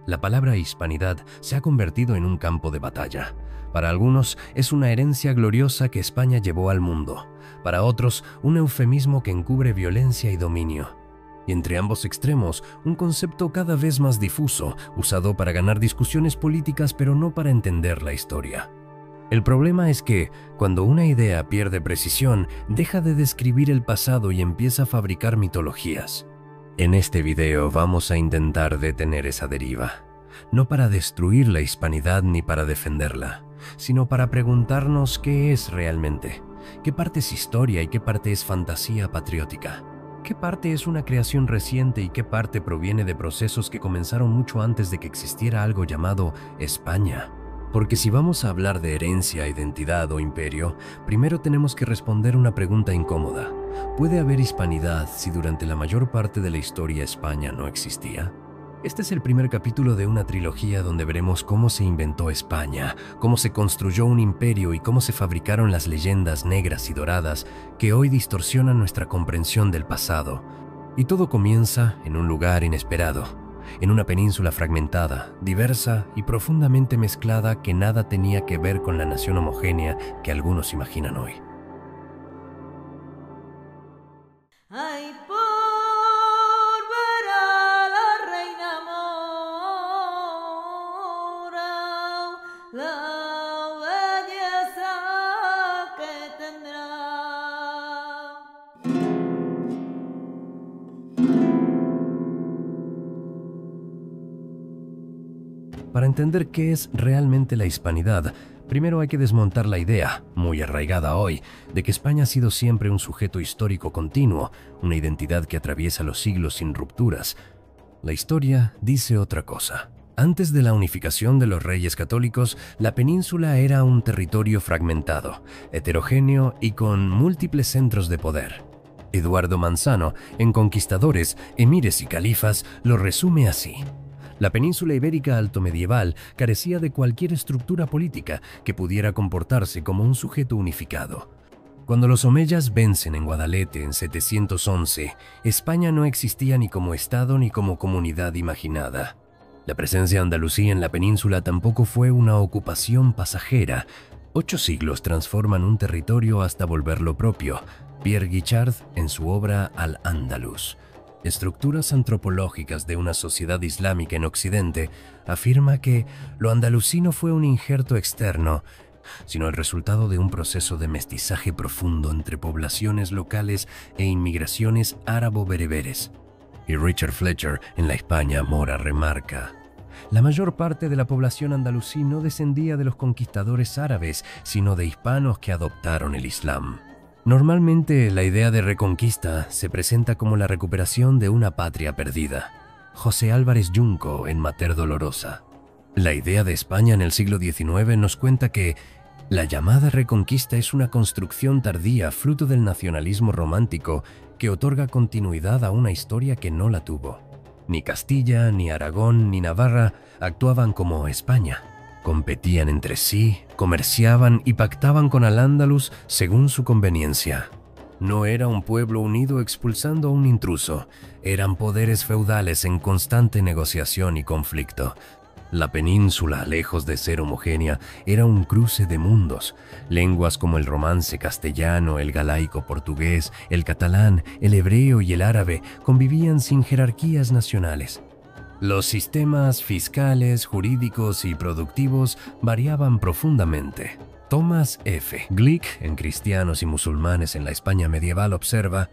La palabra hispanidad se ha convertido en un campo de batalla. Para algunos es una herencia gloriosa que España llevó al mundo. Para otros, un eufemismo que encubre violencia y dominio. Y entre ambos extremos, un concepto cada vez más difuso, usado para ganar discusiones políticas pero no para entender la historia. El problema es que, cuando una idea pierde precisión, deja de describir el pasado y empieza a fabricar mitologías. En este video vamos a intentar detener esa deriva, no para destruir la hispanidad ni para defenderla, sino para preguntarnos qué es realmente, qué parte es historia y qué parte es fantasía patriótica, qué parte es una creación reciente y qué parte proviene de procesos que comenzaron mucho antes de que existiera algo llamado España. Porque si vamos a hablar de herencia, identidad o imperio, primero tenemos que responder una pregunta incómoda. ¿Puede haber hispanidad si durante la mayor parte de la historia España no existía? Este es el primer capítulo de una trilogía donde veremos cómo se inventó España, cómo se construyó un imperio y cómo se fabricaron las leyendas negras y doradas que hoy distorsionan nuestra comprensión del pasado. Y todo comienza en un lugar inesperado. En una península fragmentada, diversa y profundamente mezclada que nada tenía que ver con la nación homogénea que algunos imaginan hoy. Ay, por ver a la reina mora, la belleza que tendrá. Para entender qué es realmente la hispanidad, primero hay que desmontar la idea, muy arraigada hoy, de que España ha sido siempre un sujeto histórico continuo, una identidad que atraviesa los siglos sin rupturas. La historia dice otra cosa. Antes de la unificación de los reyes católicos, la península era un territorio fragmentado, heterogéneo y con múltiples centros de poder. Eduardo Manzano, en Conquistadores, Emires y Califas, lo resume así. La península ibérica altomedieval carecía de cualquier estructura política que pudiera comportarse como un sujeto unificado. Cuando los omeyas vencen en Guadalete en 711, España no existía ni como estado ni como comunidad imaginada. La presencia andalusí en la península tampoco fue una ocupación pasajera. 8 siglos transforman un territorio hasta volverlo propio. Pierre Guichard en su obra Al-Ándalus, Estructuras antropológicas de una sociedad islámica en Occidente, afirma que lo andalusí no fue un injerto externo, sino el resultado de un proceso de mestizaje profundo entre poblaciones locales e inmigraciones árabo-bereberes. Y Richard Fletcher, en La España Mora, remarca: la mayor parte de la población andalusí no descendía de los conquistadores árabes, sino de hispanos que adoptaron el Islam. Normalmente, la idea de reconquista se presenta como la recuperación de una patria perdida. José Álvarez Junco, en Mater Dolorosa. La idea de España en el siglo XIX nos cuenta que la llamada reconquista es una construcción tardía fruto del nacionalismo romántico que otorga continuidad a una historia que no la tuvo. Ni Castilla, ni Aragón, ni Navarra actuaban como España. Competían entre sí, comerciaban y pactaban con Al-Ándalus según su conveniencia. No era un pueblo unido expulsando a un intruso, eran poderes feudales en constante negociación y conflicto. La península, lejos de ser homogénea, era un cruce de mundos. Lenguas como el romance castellano, el galaico portugués, el catalán, el hebreo y el árabe convivían sin jerarquías nacionales. Los sistemas fiscales, jurídicos y productivos variaban profundamente. Thomas F. Glick, en Cristianos y Musulmanes en la España medieval, observa: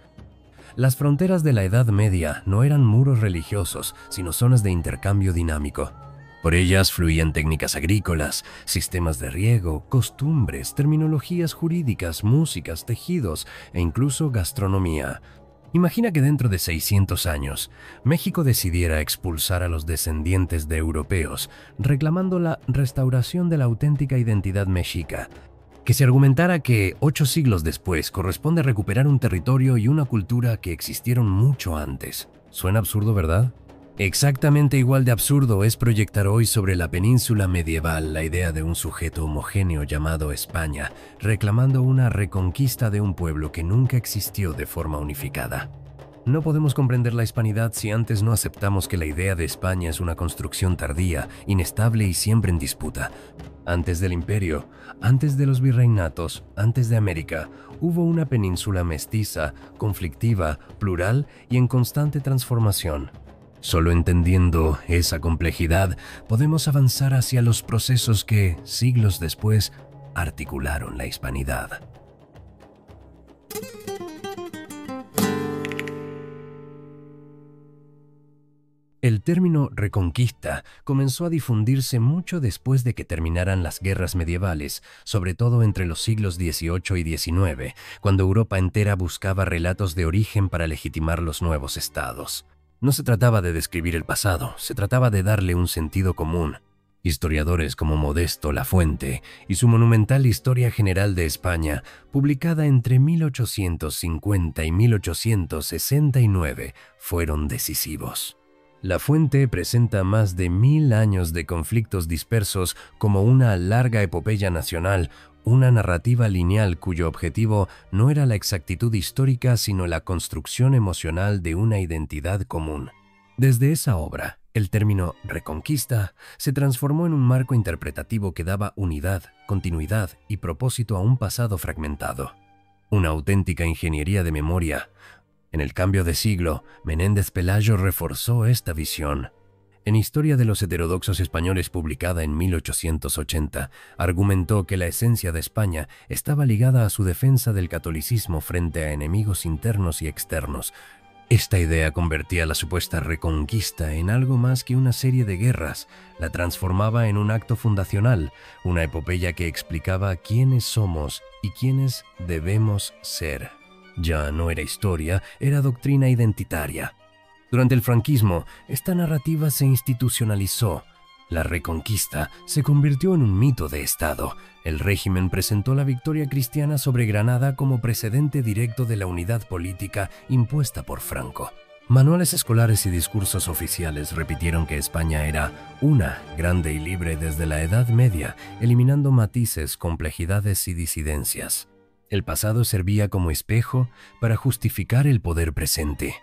las fronteras de la Edad Media no eran muros religiosos, sino zonas de intercambio dinámico. Por ellas fluían técnicas agrícolas, sistemas de riego, costumbres, terminologías jurídicas, músicas, tejidos e incluso gastronomía. Imagina que dentro de 600 años, México decidiera expulsar a los descendientes de europeos, reclamando la restauración de la auténtica identidad mexica. Que se argumentara que 8 siglos después corresponde recuperar un territorio y una cultura que existieron mucho antes. Suena absurdo, ¿verdad? Exactamente igual de absurdo es proyectar hoy sobre la península medieval la idea de un sujeto homogéneo llamado España, reclamando una reconquista de un pueblo que nunca existió de forma unificada. No podemos comprender la hispanidad si antes no aceptamos que la idea de España es una construcción tardía, inestable y siempre en disputa. Antes del imperio, antes de los virreinatos, antes de América, hubo una península mestiza, conflictiva, plural y en constante transformación. Solo entendiendo esa complejidad podemos avanzar hacia los procesos que, siglos después, articularon la hispanidad. El término Reconquista comenzó a difundirse mucho después de que terminaran las guerras medievales, sobre todo entre los siglos XVIII y XIX, cuando Europa entera buscaba relatos de origen para legitimar los nuevos estados. No se trataba de describir el pasado, se trataba de darle un sentido común. Historiadores como Modesto Lafuente y su monumental Historia General de España, publicada entre 1850 y 1869, fueron decisivos. Lafuente presenta más de 1000 años de conflictos dispersos como una larga epopeya nacional, una narrativa lineal cuyo objetivo no era la exactitud histórica sino la construcción emocional de una identidad común. Desde esa obra, el término Reconquista se transformó en un marco interpretativo que daba unidad, continuidad y propósito a un pasado fragmentado. Una auténtica ingeniería de memoria. En el cambio de siglo, Menéndez Pelayo reforzó esta visión. En Historia de los heterodoxos españoles, publicada en 1880, argumentó que la esencia de España estaba ligada a su defensa del catolicismo frente a enemigos internos y externos. Esta idea convertía la supuesta reconquista en algo más que una serie de guerras, la transformaba en un acto fundacional, una epopeya que explicaba quiénes somos y quiénes debemos ser. Ya no era historia, era doctrina identitaria. Durante el franquismo, esta narrativa se institucionalizó. La Reconquista se convirtió en un mito de Estado. El régimen presentó la victoria cristiana sobre Granada como precedente directo de la unidad política impuesta por Franco. Manuales escolares y discursos oficiales repitieron que España era una, grande y libre desde la Edad Media, eliminando matices, complejidades y disidencias. El pasado servía como espejo para justificar el poder presente.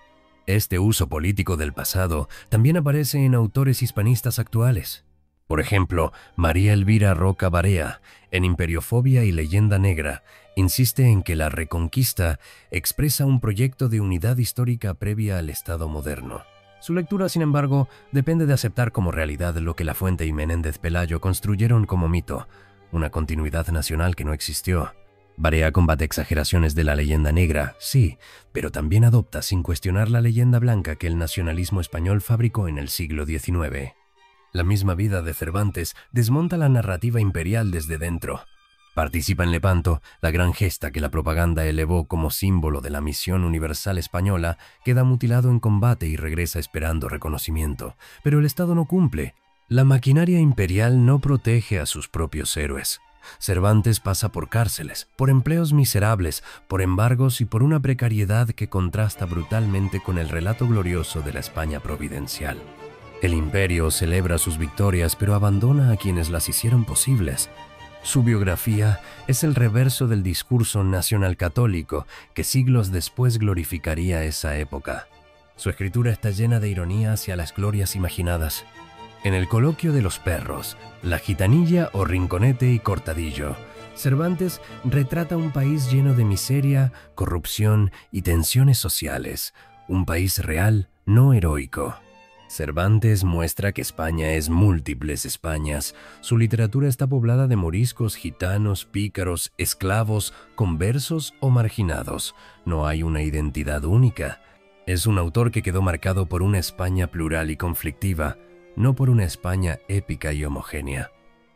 Este uso político del pasado también aparece en autores hispanistas actuales. Por ejemplo, María Elvira Roca Barea, en Imperiofobia y Leyenda Negra, insiste en que la Reconquista expresa un proyecto de unidad histórica previa al Estado moderno. Su lectura, sin embargo, depende de aceptar como realidad lo que Lafuente y Menéndez Pelayo construyeron como mito, una continuidad nacional que no existió. Barea combate exageraciones de la leyenda negra, sí, pero también adopta sin cuestionar la leyenda blanca que el nacionalismo español fabricó en el siglo XIX. La misma vida de Cervantes desmonta la narrativa imperial desde dentro. Participa en Lepanto, la gran gesta que la propaganda elevó como símbolo de la misión universal española, queda mutilado en combate y regresa esperando reconocimiento. Pero el Estado no cumple. La maquinaria imperial no protege a sus propios héroes. Cervantes pasa por cárceles, por empleos miserables, por embargos y por una precariedad que contrasta brutalmente con el relato glorioso de la España providencial. El imperio celebra sus victorias, pero abandona a quienes las hicieron posibles. Su biografía es el reverso del discurso nacional católico que siglos después glorificaría esa época. Su escritura está llena de ironía hacia las glorias imaginadas. En el coloquio de los perros, la gitanilla o rinconete y cortadillo, Cervantes retrata un país lleno de miseria, corrupción y tensiones sociales, un país real, no heroico. Cervantes muestra que España es múltiples Españas. Su literatura está poblada de moriscos, gitanos, pícaros, esclavos, conversos o marginados. No hay una identidad única. Es un autor que quedó marcado por una España plural y conflictiva, no por una España épica y homogénea.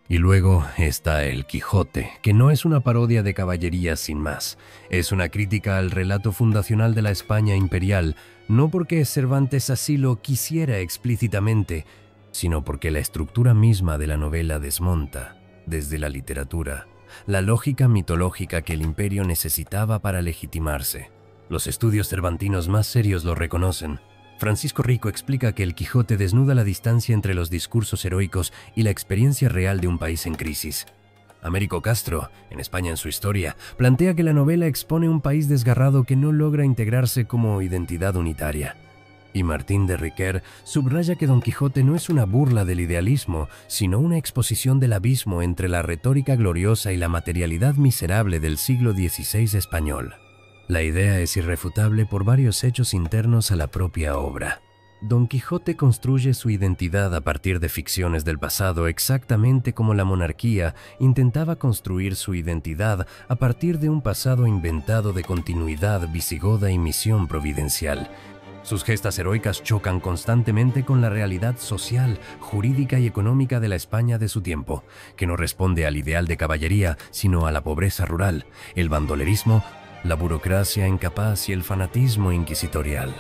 Y luego está El Quijote, que no es una parodia de caballería sin más. Es una crítica al relato fundacional de la España imperial, no porque Cervantes así lo quisiera explícitamente, sino porque la estructura misma de la novela desmonta, desde la literatura, la lógica mitológica que el imperio necesitaba para legitimarse. Los estudios cervantinos más serios lo reconocen. Francisco Rico explica que El Quijote desnuda la distancia entre los discursos heroicos y la experiencia real de un país en crisis. Américo Castro, en España en su historia, plantea que la novela expone un país desgarrado que no logra integrarse como identidad unitaria. Y Martín de Riquer subraya que Don Quijote no es una burla del idealismo, sino una exposición del abismo entre la retórica gloriosa y la materialidad miserable del siglo XVI español. La idea es irrefutable por varios hechos internos a la propia obra. Don Quijote construye su identidad a partir de ficciones del pasado exactamente como la monarquía intentaba construir su identidad a partir de un pasado inventado de continuidad visigoda y misión providencial. Sus gestas heroicas chocan constantemente con la realidad social, jurídica y económica de la España de su tiempo, que no responde al ideal de caballería, sino a la pobreza rural, el bandolerismo, la burocracia incapaz y el fanatismo inquisitorial.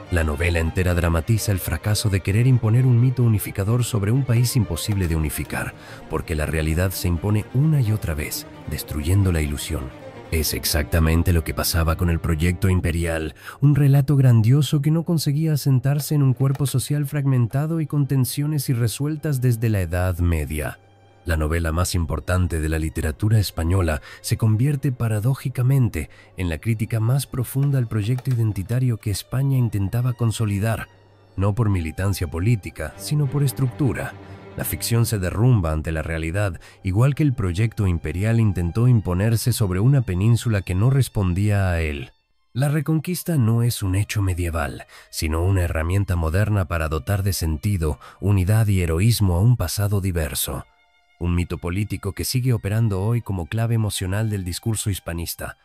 La novela entera dramatiza el fracaso de querer imponer un mito unificador sobre un país imposible de unificar, porque la realidad se impone una y otra vez, destruyendo la ilusión. Es exactamente lo que pasaba con el proyecto imperial, un relato grandioso que no conseguía asentarse en un cuerpo social fragmentado y con tensiones irresueltas desde la Edad Media. La novela más importante de la literatura española se convierte paradójicamente en la crítica más profunda al proyecto identitario que España intentaba consolidar, no por militancia política, sino por estructura. La ficción se derrumba ante la realidad, igual que el proyecto imperial intentó imponerse sobre una península que no respondía a él. La reconquista no es un hecho medieval, sino una herramienta moderna para dotar de sentido, unidad y heroísmo a un pasado diverso. Un mito político que sigue operando hoy como clave emocional del discurso hispanista.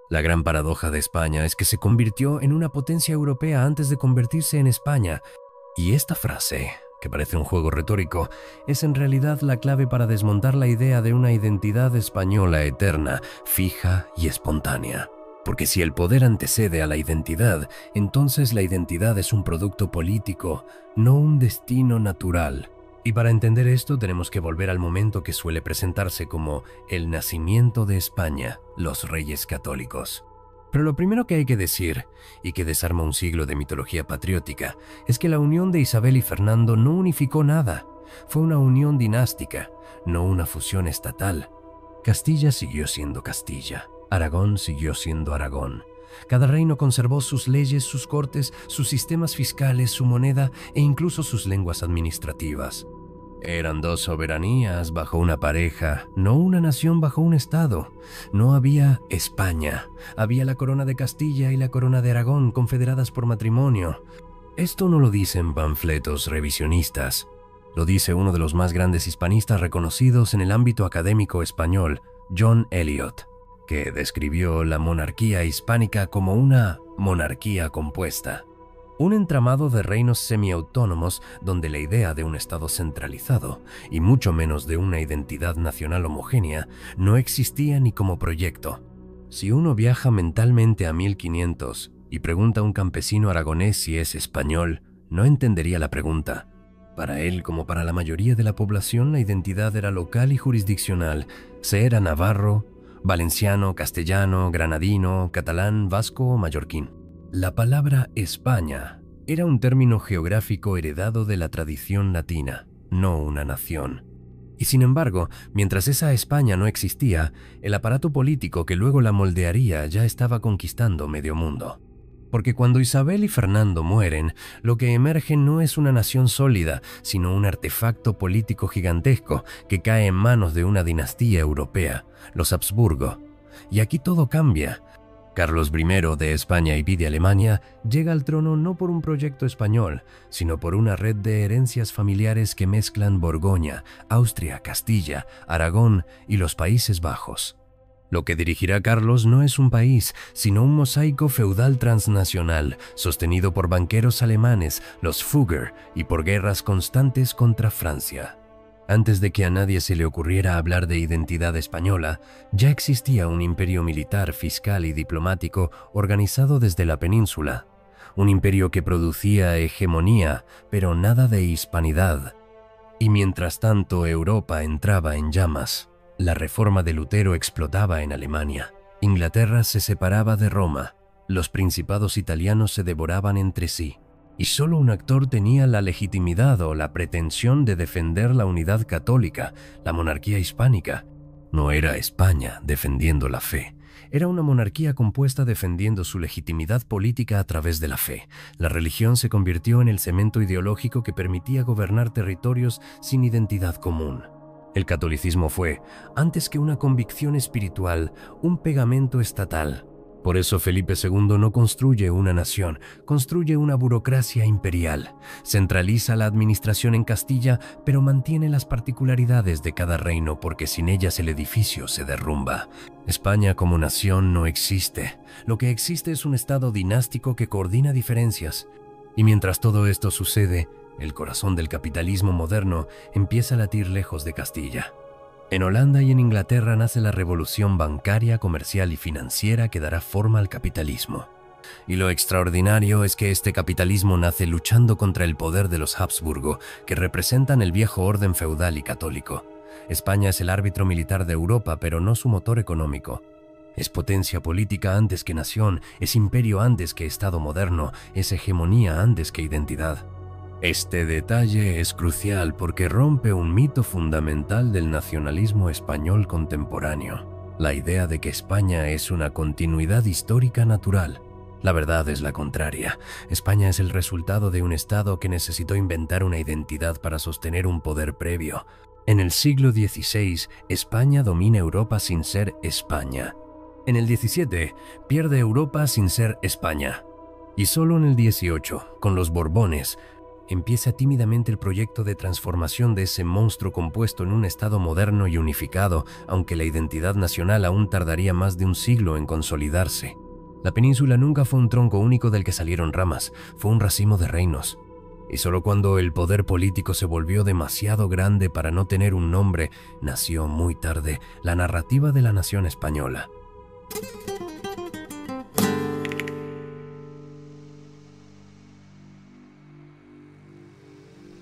La gran paradoja de España es que se convirtió en una potencia europea antes de convertirse en España, y esta frase, que parece un juego retórico, es en realidad la clave para desmontar la idea de una identidad española eterna, fija y espontánea. Porque si el poder antecede a la identidad, entonces la identidad es un producto político, no un destino natural. Y para entender esto tenemos que volver al momento que suele presentarse como el nacimiento de España, los Reyes Católicos. Pero lo primero que hay que decir, y que desarma un siglo de mitología patriótica, es que la unión de Isabel y Fernando no unificó nada. Fue una unión dinástica, no una fusión estatal. Castilla siguió siendo Castilla. Aragón siguió siendo Aragón. Cada reino conservó sus leyes, sus cortes, sus sistemas fiscales, su moneda e incluso sus lenguas administrativas. Eran dos soberanías bajo una pareja, no una nación bajo un estado. No había España, había la corona de Castilla y la corona de Aragón confederadas por matrimonio. Esto no lo dicen panfletos revisionistas. Lo dice uno de los más grandes hispanistas reconocidos en el ámbito académico español, John Eliot, que describió la monarquía hispánica como una monarquía compuesta. Un entramado de reinos semiautónomos donde la idea de un estado centralizado, y mucho menos de una identidad nacional homogénea, no existía ni como proyecto. Si uno viaja mentalmente a 1500 y pregunta a un campesino aragonés si es español, no entendería la pregunta. Para él, como para la mayoría de la población, la identidad era local y jurisdiccional. Se era navarro, valenciano, castellano, granadino, catalán, vasco o mallorquín. La palabra España era un término geográfico heredado de la tradición latina, no una nación. Y sin embargo, mientras esa España no existía, el aparato político que luego la moldearía ya estaba conquistando medio mundo. Porque cuando Isabel y Fernando mueren, lo que emerge no es una nación sólida, sino un artefacto político gigantesco que cae en manos de una dinastía europea, los Habsburgo. Y aquí todo cambia. Carlos I de España y de Alemania llega al trono no por un proyecto español, sino por una red de herencias familiares que mezclan Borgoña, Austria, Castilla, Aragón y los Países Bajos. Lo que dirigirá Carlos no es un país, sino un mosaico feudal transnacional, sostenido por banqueros alemanes, los Fugger, y por guerras constantes contra Francia. Antes de que a nadie se le ocurriera hablar de identidad española, ya existía un imperio militar, fiscal y diplomático organizado desde la península. Un imperio que producía hegemonía, pero nada de hispanidad. Y mientras tanto Europa entraba en llamas. La reforma de Lutero explotaba en Alemania. Inglaterra se separaba de Roma. Los principados italianos se devoraban entre sí, y solo un actor tenía la legitimidad o la pretensión de defender la unidad católica, la monarquía hispánica. No era España defendiendo la fe. Era una monarquía compuesta defendiendo su legitimidad política a través de la fe. La religión se convirtió en el cemento ideológico que permitía gobernar territorios sin identidad común. El catolicismo fue, antes que una convicción espiritual, un pegamento estatal. Por eso Felipe II no construye una nación, construye una burocracia imperial. Centraliza la administración en Castilla, pero mantiene las particularidades de cada reino porque sin ellas el edificio se derrumba. España como nación no existe. Lo que existe es un estado dinástico que coordina diferencias. Y mientras todo esto sucede, el corazón del capitalismo moderno empieza a latir lejos de Castilla. En Holanda y en Inglaterra nace la revolución bancaria, comercial y financiera que dará forma al capitalismo. Y lo extraordinario es que este capitalismo nace luchando contra el poder de los Habsburgo, que representan el viejo orden feudal y católico. España es el árbitro militar de Europa, pero no su motor económico. Es potencia política antes que nación, es imperio antes que Estado moderno, es hegemonía antes que identidad. Este detalle es crucial porque rompe un mito fundamental del nacionalismo español contemporáneo, la idea de que España es una continuidad histórica natural. La verdad es la contraria. España es el resultado de un Estado que necesitó inventar una identidad para sostener un poder previo. En el siglo XVI, España domina Europa sin ser España. En el XVII, pierde Europa sin ser España. Y solo en el XVIII, con los Borbones, empieza tímidamente el proyecto de transformación de ese monstruo compuesto en un Estado moderno y unificado, aunque la identidad nacional aún tardaría más de un siglo en consolidarse. La península nunca fue un tronco único del que salieron ramas, fue un racimo de reinos. Y solo cuando el poder político se volvió demasiado grande para no tener un nombre, nació muy tarde la narrativa de la nación española.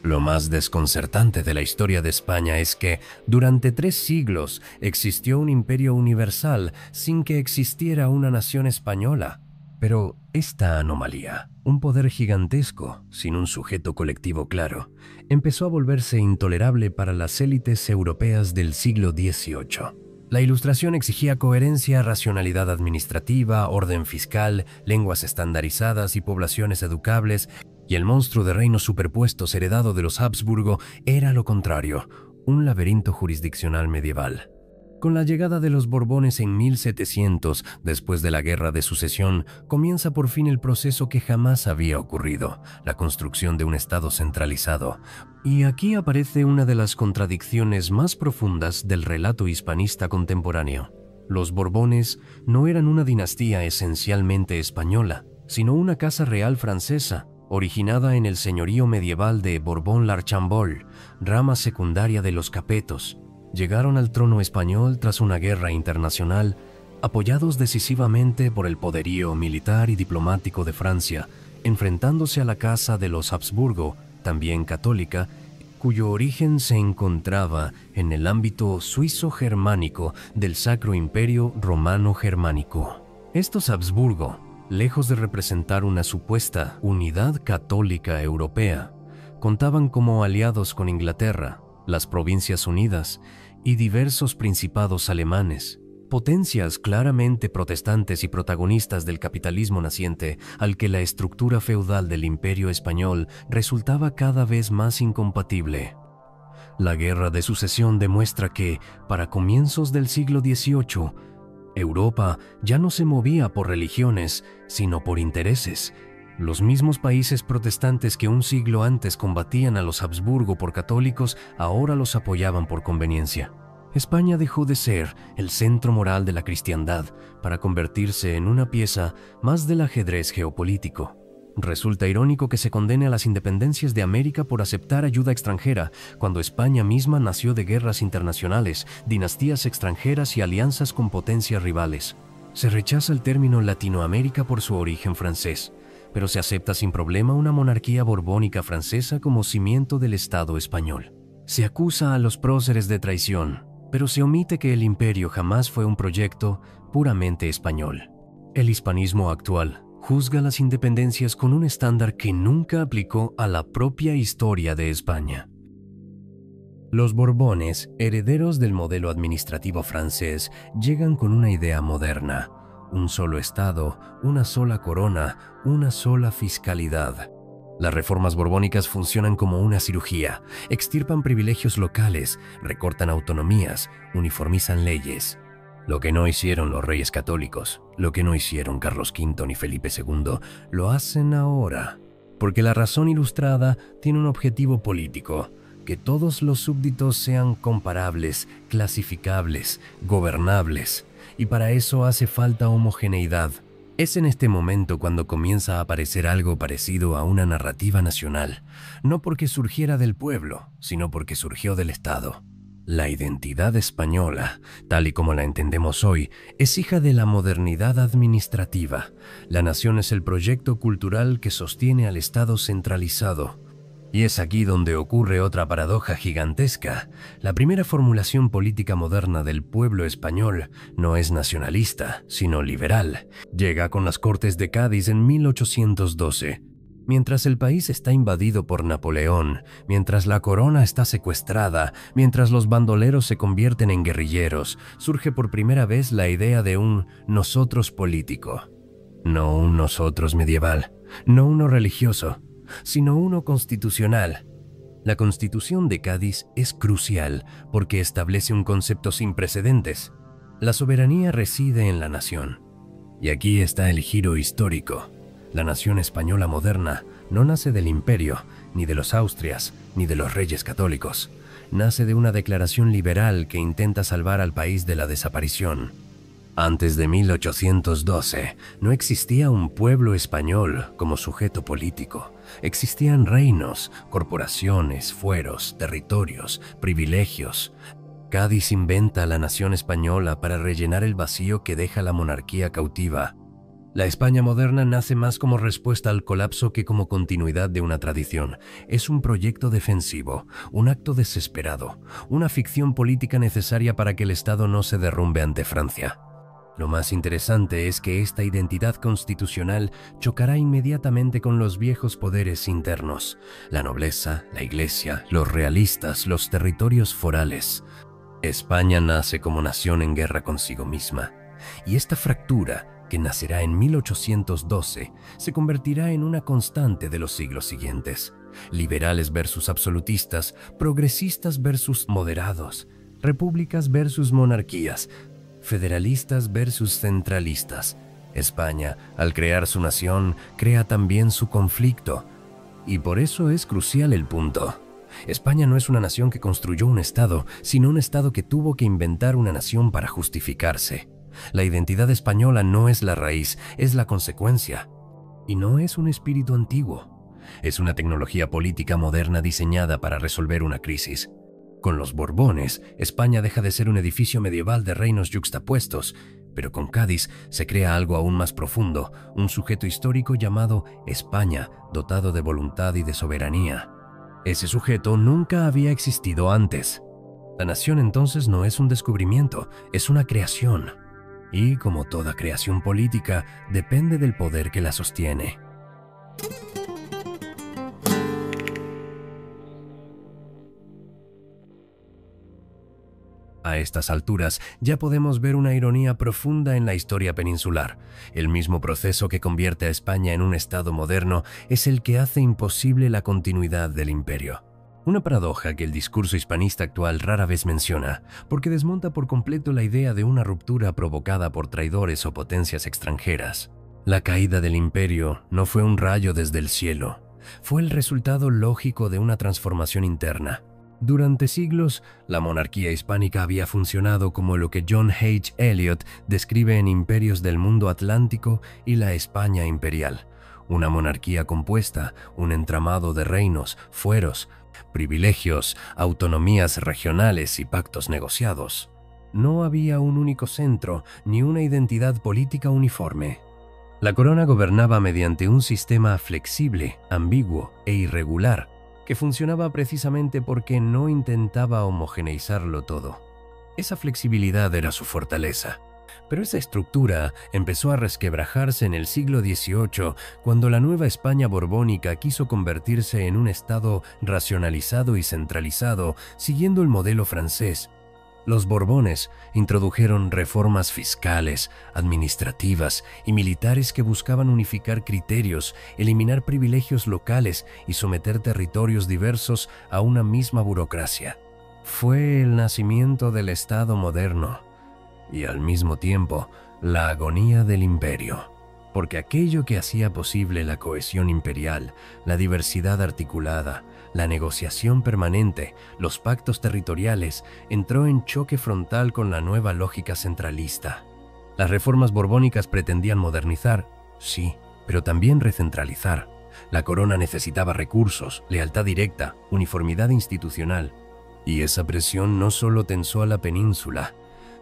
Lo más desconcertante de la historia de España es que, durante 3 siglos, existió un imperio universal sin que existiera una nación española. Pero esta anomalía, un poder gigantesco, sin un sujeto colectivo claro, empezó a volverse intolerable para las élites europeas del siglo XVIII. La Ilustración exigía coherencia, racionalidad administrativa, orden fiscal, lenguas estandarizadas y poblaciones educables, y el monstruo de reinos superpuestos heredado de los Habsburgo era lo contrario, un laberinto jurisdiccional medieval. Con la llegada de los Borbones en 1700, después de la Guerra de Sucesión, comienza por fin el proceso que jamás había ocurrido, la construcción de un Estado centralizado. Y aquí aparece una de las contradicciones más profundas del relato hispanista contemporáneo. Los Borbones no eran una dinastía esencialmente española, sino una casa real francesa, originada en el señorío medieval de Borbón-l'Archambault, rama secundaria de los Capetos. Llegaron al trono español tras una guerra internacional, apoyados decisivamente por el poderío militar y diplomático de Francia, enfrentándose a la casa de los Habsburgo, también católica, cuyo origen se encontraba en el ámbito suizo-germánico del Sacro Imperio Romano-Germánico. Estos Habsburgo, lejos de representar una supuesta unidad católica europea, contaban como aliados con Inglaterra, las Provincias Unidas y diversos principados alemanes, potencias claramente protestantes y protagonistas del capitalismo naciente al que la estructura feudal del Imperio español resultaba cada vez más incompatible. La Guerra de Sucesión demuestra que, para comienzos del siglo XVIII, Europa ya no se movía por religiones, sino por intereses. Los mismos países protestantes que un siglo antes combatían a los Habsburgo por católicos, ahora los apoyaban por conveniencia. España dejó de ser el centro moral de la cristiandad para convertirse en una pieza más del ajedrez geopolítico. Resulta irónico que se condene a las independencias de América por aceptar ayuda extranjera, cuando España misma nació de guerras internacionales, dinastías extranjeras y alianzas con potencias rivales. Se rechaza el término Latinoamérica por su origen francés, pero se acepta sin problema una monarquía borbónica francesa como cimiento del Estado español. Se acusa a los próceres de traición, pero se omite que el imperio jamás fue un proyecto puramente español. El hispanismo actual juzga las independencias con un estándar que nunca aplicó a la propia historia de España. Los Borbones, herederos del modelo administrativo francés, llegan con una idea moderna: un solo Estado, una sola corona, una sola fiscalidad. Las reformas borbónicas funcionan como una cirugía, extirpan privilegios locales, recortan autonomías, uniformizan leyes. Lo que no hicieron los reyes católicos, lo que no hicieron Carlos V ni Felipe II, lo hacen ahora, porque la razón ilustrada tiene un objetivo político: que todos los súbditos sean comparables, clasificables, gobernables, y para eso hace falta homogeneidad. Es en este momento cuando comienza a aparecer algo parecido a una narrativa nacional, no porque surgiera del pueblo, sino porque surgió del Estado. La identidad española, tal y como la entendemos hoy, es hija de la modernidad administrativa. La nación es el proyecto cultural que sostiene al Estado centralizado. Y es aquí donde ocurre otra paradoja gigantesca. La primera formulación política moderna del pueblo español no es nacionalista, sino liberal. Llega con las Cortes de Cádiz en 1812. Mientras el país está invadido por Napoleón, mientras la corona está secuestrada, mientras los bandoleros se convierten en guerrilleros, surge por primera vez la idea de un nosotros político. No un nosotros medieval, no uno religioso, sino uno constitucional. La Constitución de Cádiz es crucial porque establece un concepto sin precedentes. La soberanía reside en la nación. Y aquí está el giro histórico. La nación española moderna no nace del imperio, ni de los Austrias, ni de los reyes católicos. Nace de una declaración liberal que intenta salvar al país de la desaparición. Antes de 1812, no existía un pueblo español como sujeto político. Existían reinos, corporaciones, fueros, territorios, privilegios. Cádiz inventa la nación española para rellenar el vacío que deja la monarquía cautiva. La España moderna nace más como respuesta al colapso que como continuidad de una tradición. Es un proyecto defensivo, un acto desesperado, una ficción política necesaria para que el Estado no se derrumbe ante Francia. Lo más interesante es que esta identidad constitucional chocará inmediatamente con los viejos poderes internos: la nobleza, la iglesia, los realistas, los territorios forales. España nace como nación en guerra consigo misma, y esta fractura, que nacerá en 1812, se convertirá en una constante de los siglos siguientes. Liberales versus absolutistas, progresistas versus moderados, repúblicas versus monarquías, federalistas versus centralistas. España, al crear su nación, crea también su conflicto. Y por eso es crucial el punto. España no es una nación que construyó un Estado, sino un Estado que tuvo que inventar una nación para justificarse. La identidad española no es la raíz, es la consecuencia. Y no es un espíritu antiguo. Es una tecnología política moderna diseñada para resolver una crisis. Con los Borbones, España deja de ser un edificio medieval de reinos yuxtapuestos, pero con Cádiz se crea algo aún más profundo, un sujeto histórico llamado España, dotado de voluntad y de soberanía. Ese sujeto nunca había existido antes. La nación entonces no es un descubrimiento, es una creación. Y como toda creación política, depende del poder que la sostiene. A estas alturas ya podemos ver una ironía profunda en la historia peninsular. El mismo proceso que convierte a España en un Estado moderno es el que hace imposible la continuidad del imperio. Una paradoja que el discurso hispanista actual rara vez menciona, porque desmonta por completo la idea de una ruptura provocada por traidores o potencias extranjeras. La caída del imperio no fue un rayo desde el cielo, fue el resultado lógico de una transformación interna. Durante siglos, la monarquía hispánica había funcionado como lo que John H. Eliot describe en Imperios del Mundo Atlántico y la España Imperial. Una monarquía compuesta, un entramado de reinos, fueros, privilegios, autonomías regionales y pactos negociados. No había un único centro ni una identidad política uniforme. La corona gobernaba mediante un sistema flexible, ambiguo e irregular, que funcionaba precisamente porque no intentaba homogeneizarlo todo. Esa flexibilidad era su fortaleza. Pero esa estructura empezó a resquebrajarse en el siglo XVIII, cuando la Nueva España borbónica quiso convertirse en un estado racionalizado y centralizado, siguiendo el modelo francés. Los Borbones introdujeron reformas fiscales, administrativas y militares que buscaban unificar criterios, eliminar privilegios locales y someter territorios diversos a una misma burocracia. Fue el nacimiento del Estado moderno y al mismo tiempo la agonía del imperio, porque aquello que hacía posible la cohesión imperial, la diversidad articulada, la negociación permanente, los pactos territoriales, entró en choque frontal con la nueva lógica centralista. Las reformas borbónicas pretendían modernizar, sí, pero también recentralizar. La corona necesitaba recursos, lealtad directa, uniformidad institucional. Y esa presión no solo tensó a la península,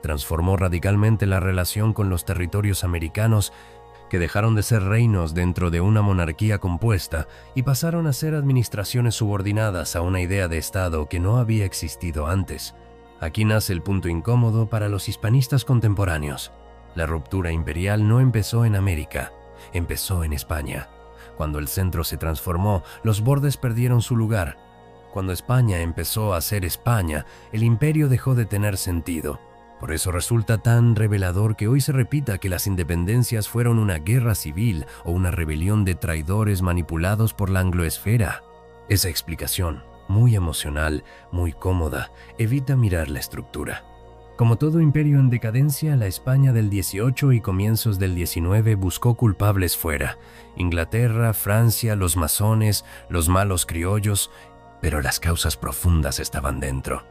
transformó radicalmente la relación con los territorios americanos, que dejaron de ser reinos dentro de una monarquía compuesta y pasaron a ser administraciones subordinadas a una idea de Estado que no había existido antes. Aquí nace el punto incómodo para los hispanistas contemporáneos. La ruptura imperial no empezó en América, empezó en España. Cuando el centro se transformó, los bordes perdieron su lugar. Cuando España empezó a ser España, el imperio dejó de tener sentido. Por eso resulta tan revelador que hoy se repita que las independencias fueron una guerra civil o una rebelión de traidores manipulados por la angloesfera. Esa explicación, muy emocional, muy cómoda, evita mirar la estructura. Como todo imperio en decadencia, la España del XVIII y comienzos del XIX buscó culpables fuera. Inglaterra, Francia, los masones, los malos criollos, pero las causas profundas estaban dentro.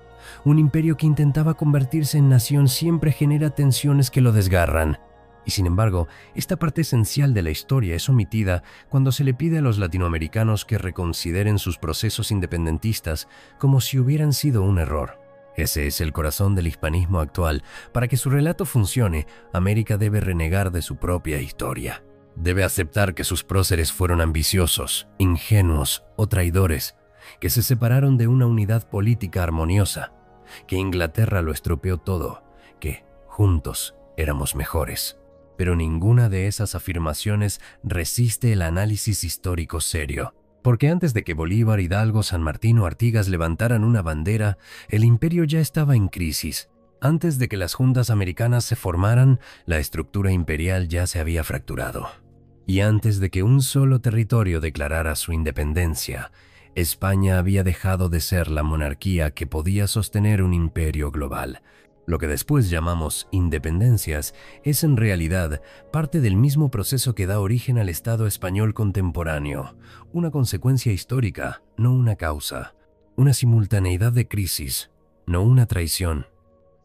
Un imperio que intentaba convertirse en nación siempre genera tensiones que lo desgarran. Y sin embargo, esta parte esencial de la historia es omitida cuando se le pide a los latinoamericanos que reconsideren sus procesos independentistas como si hubieran sido un error. Ese es el corazón del hispanismo actual. Para que su relato funcione, América debe renegar de su propia historia. Debe aceptar que sus próceres fueron ambiciosos, ingenuos o traidores, que se separaron de una unidad política armoniosa, que Inglaterra lo estropeó todo, que juntos éramos mejores. Pero ninguna de esas afirmaciones resiste el análisis histórico serio, porque antes de que Bolívar, Hidalgo, San Martín o Artigas levantaran una bandera, el imperio ya estaba en crisis. Antes de que las juntas americanas se formaran, la estructura imperial ya se había fracturado. Y antes de que un solo territorio declarara su independencia, España había dejado de ser la monarquía que podía sostener un imperio global. Lo que después llamamos independencias es en realidad parte del mismo proceso que da origen al Estado español contemporáneo, una consecuencia histórica, no una causa, una simultaneidad de crisis, no una traición.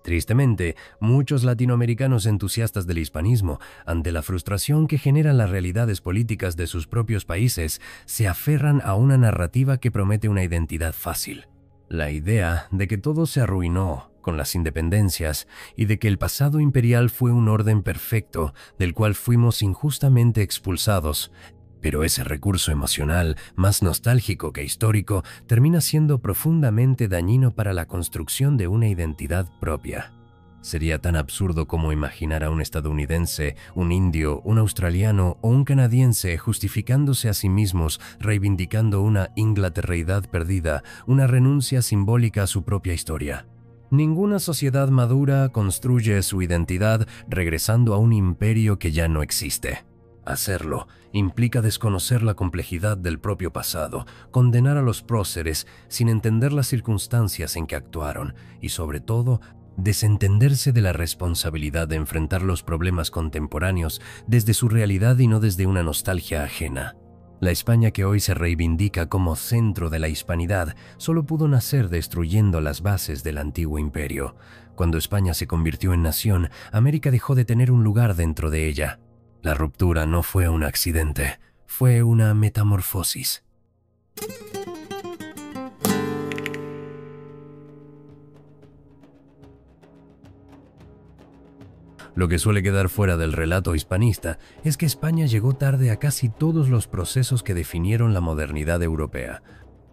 Tristemente, muchos latinoamericanos entusiastas del hispanismo, ante la frustración que generan las realidades políticas de sus propios países, se aferran a una narrativa que promete una identidad fácil. La idea de que todo se arruinó con las independencias y de que el pasado imperial fue un orden perfecto del cual fuimos injustamente expulsados. Pero ese recurso emocional, más nostálgico que histórico, termina siendo profundamente dañino para la construcción de una identidad propia. Sería tan absurdo como imaginar a un estadounidense, un indio, un australiano o un canadiense justificándose a sí mismos, reivindicando una inglaterreidad perdida, una renuncia simbólica a su propia historia. Ninguna sociedad madura construye su identidad regresando a un imperio que ya no existe. Hacerlo implica desconocer la complejidad del propio pasado, condenar a los próceres sin entender las circunstancias en que actuaron y, sobre todo, desentenderse de la responsabilidad de enfrentar los problemas contemporáneos desde su realidad y no desde una nostalgia ajena. La España que hoy se reivindica como centro de la hispanidad solo pudo nacer destruyendo las bases del antiguo imperio. Cuando España se convirtió en nación, América dejó de tener un lugar dentro de ella. La ruptura no fue un accidente, fue una metamorfosis. Lo que suele quedar fuera del relato hispanista es que España llegó tarde a casi todos los procesos que definieron la modernidad europea.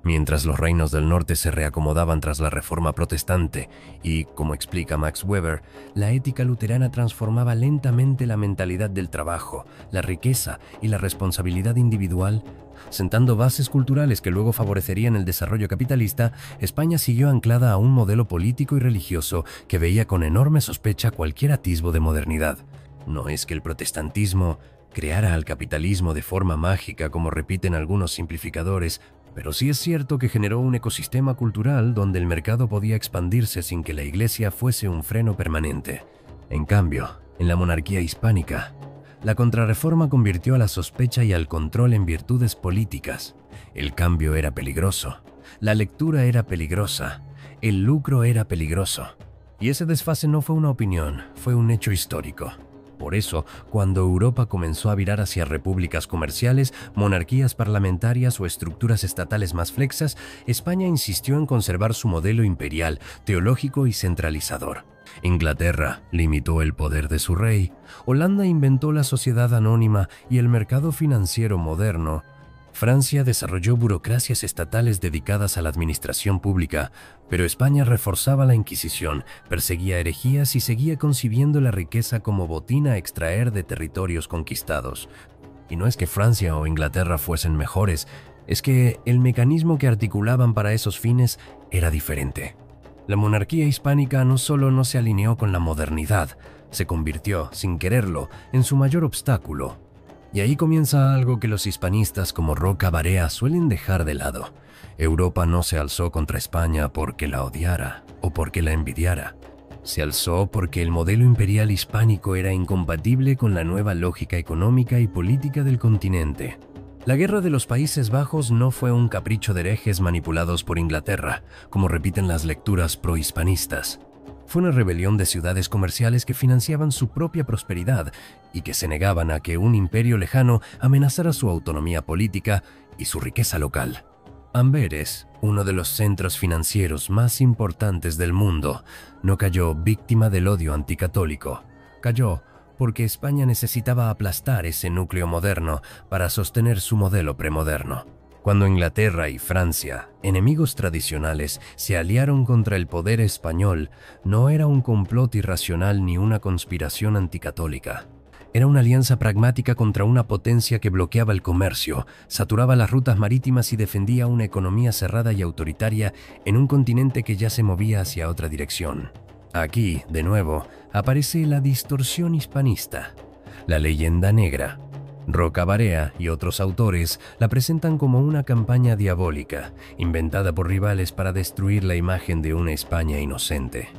Mientras los reinos del norte se reacomodaban tras la reforma protestante y, como explica Max Weber, la ética luterana transformaba lentamente la mentalidad del trabajo, la riqueza y la responsabilidad individual, sentando bases culturales que luego favorecerían el desarrollo capitalista, España siguió anclada a un modelo político y religioso que veía con enorme sospecha cualquier atisbo de modernidad. No es que el protestantismo creara al capitalismo de forma mágica, como repiten algunos simplificadores, pero sí es cierto que generó un ecosistema cultural donde el mercado podía expandirse sin que la Iglesia fuese un freno permanente. En cambio, en la monarquía hispánica, la contrarreforma convirtió a la sospecha y al control en virtudes políticas. El cambio era peligroso, la lectura era peligrosa, el lucro era peligroso. Y ese desfase no fue una opinión, fue un hecho histórico. Por eso, cuando Europa comenzó a virar hacia repúblicas comerciales, monarquías parlamentarias o estructuras estatales más flexas, España insistió en conservar su modelo imperial, teológico y centralizador. Inglaterra limitó el poder de su rey, Holanda inventó la sociedad anónima y el mercado financiero moderno. Francia desarrolló burocracias estatales dedicadas a la administración pública, pero España reforzaba la Inquisición, perseguía herejías y seguía concibiendo la riqueza como botín a extraer de territorios conquistados. Y no es que Francia o Inglaterra fuesen mejores, es que el mecanismo que articulaban para esos fines era diferente. La monarquía hispánica no solo no se alineó con la modernidad, se convirtió, sin quererlo, en su mayor obstáculo. Y ahí comienza algo que los hispanistas como Roca Barea suelen dejar de lado. Europa no se alzó contra España porque la odiara o porque la envidiara. Se alzó porque el modelo imperial hispánico era incompatible con la nueva lógica económica y política del continente. La guerra de los Países Bajos no fue un capricho de herejes manipulados por Inglaterra, como repiten las lecturas prohispanistas. Fue una rebelión de ciudades comerciales que financiaban su propia prosperidad y que se negaban a que un imperio lejano amenazara su autonomía política y su riqueza local. Amberes, uno de los centros financieros más importantes del mundo, no cayó víctima del odio anticatólico. Cayó porque España necesitaba aplastar ese núcleo moderno para sostener su modelo premoderno. Cuando Inglaterra y Francia, enemigos tradicionales, se aliaron contra el poder español, no era un complot irracional ni una conspiración anticatólica. Era una alianza pragmática contra una potencia que bloqueaba el comercio, saturaba las rutas marítimas y defendía una economía cerrada y autoritaria en un continente que ya se movía hacia otra dirección. Aquí, de nuevo, aparece la distorsión hispanista, la leyenda negra. Roca Barea y otros autores la presentan como una campaña diabólica, inventada por rivales para destruir la imagen de una España inocente.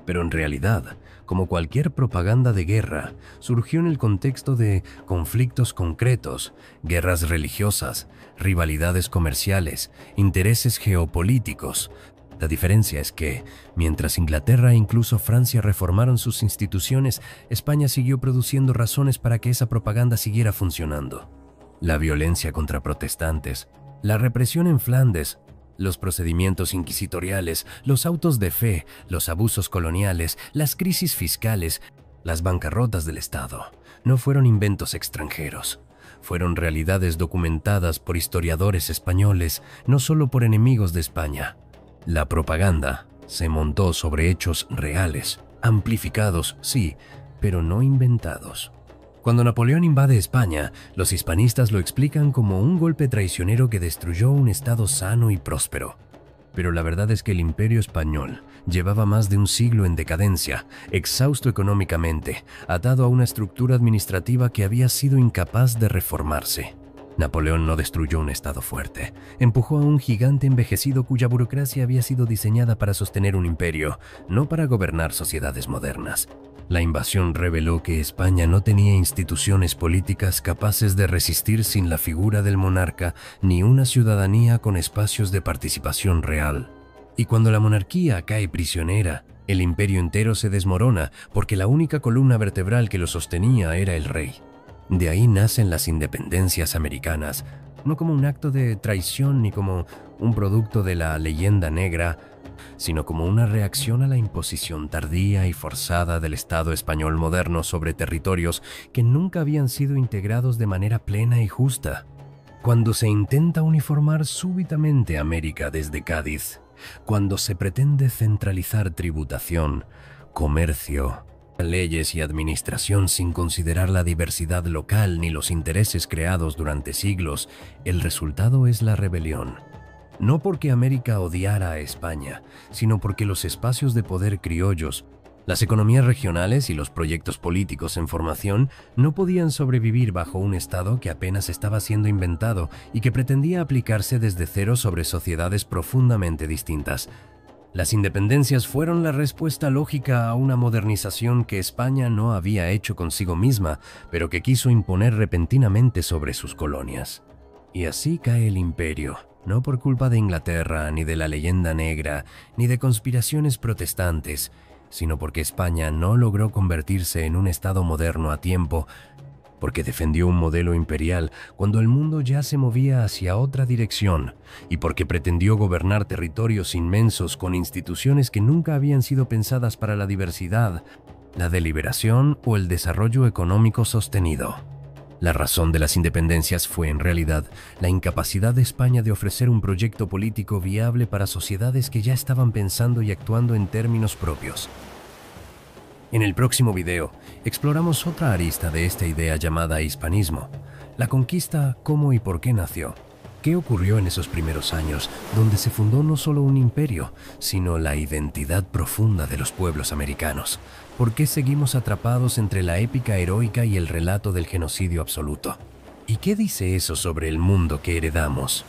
Pero en realidad, como cualquier propaganda de guerra, surgió en el contexto de conflictos concretos, guerras religiosas, rivalidades comerciales, intereses geopolíticos. La diferencia es que, mientras Inglaterra e incluso Francia reformaron sus instituciones, España siguió produciendo razones para que esa propaganda siguiera funcionando. La violencia contra protestantes, la represión en Flandes, los procedimientos inquisitoriales, los autos de fe, los abusos coloniales, las crisis fiscales, las bancarrotas del Estado, no fueron inventos extranjeros. Fueron realidades documentadas por historiadores españoles, no solo por enemigos de España. La propaganda se montó sobre hechos reales, amplificados, sí, pero no inventados. Cuando Napoleón invade España, los hispanistas lo explican como un golpe traicionero que destruyó un estado sano y próspero. Pero la verdad es que el imperio español llevaba más de un siglo en decadencia, exhausto económicamente, atado a una estructura administrativa que había sido incapaz de reformarse. Napoleón no destruyó un estado fuerte, empujó a un gigante envejecido cuya burocracia había sido diseñada para sostener un imperio, no para gobernar sociedades modernas. La invasión reveló que España no tenía instituciones políticas capaces de resistir sin la figura del monarca ni una ciudadanía con espacios de participación real. Y cuando la monarquía cae prisionera, el imperio entero se desmorona porque la única columna vertebral que lo sostenía era el rey. De ahí nacen las independencias americanas, no como un acto de traición ni como un producto de la leyenda negra, sino como una reacción a la imposición tardía y forzada del Estado español moderno sobre territorios que nunca habían sido integrados de manera plena y justa. Cuando se intenta uniformar súbitamente América desde Cádiz, cuando se pretende centralizar tributación, comercio, leyes y administración sin considerar la diversidad local ni los intereses creados durante siglos, el resultado es la rebelión. No porque América odiara a España, sino porque los espacios de poder criollos, las economías regionales y los proyectos políticos en formación no podían sobrevivir bajo un Estado que apenas estaba siendo inventado y que pretendía aplicarse desde cero sobre sociedades profundamente distintas. Las independencias fueron la respuesta lógica a una modernización que España no había hecho consigo misma, pero que quiso imponer repentinamente sobre sus colonias. Y así cae el imperio, no por culpa de Inglaterra, ni de la leyenda negra, ni de conspiraciones protestantes, sino porque España no logró convertirse en un Estado moderno a tiempo, porque defendió un modelo imperial cuando el mundo ya se movía hacia otra dirección, y porque pretendió gobernar territorios inmensos con instituciones que nunca habían sido pensadas para la diversidad, la deliberación o el desarrollo económico sostenido. La razón de las independencias fue, en realidad, la incapacidad de España de ofrecer un proyecto político viable para sociedades que ya estaban pensando y actuando en términos propios. En el próximo video, exploramos otra arista de esta idea llamada hispanismo. La conquista, cómo y por qué nació. ¿Qué ocurrió en esos primeros años, donde se fundó no solo un imperio, sino la identidad profunda de los pueblos americanos? ¿Por qué seguimos atrapados entre la épica heroica y el relato del genocidio absoluto? ¿Y qué dice eso sobre el mundo que heredamos?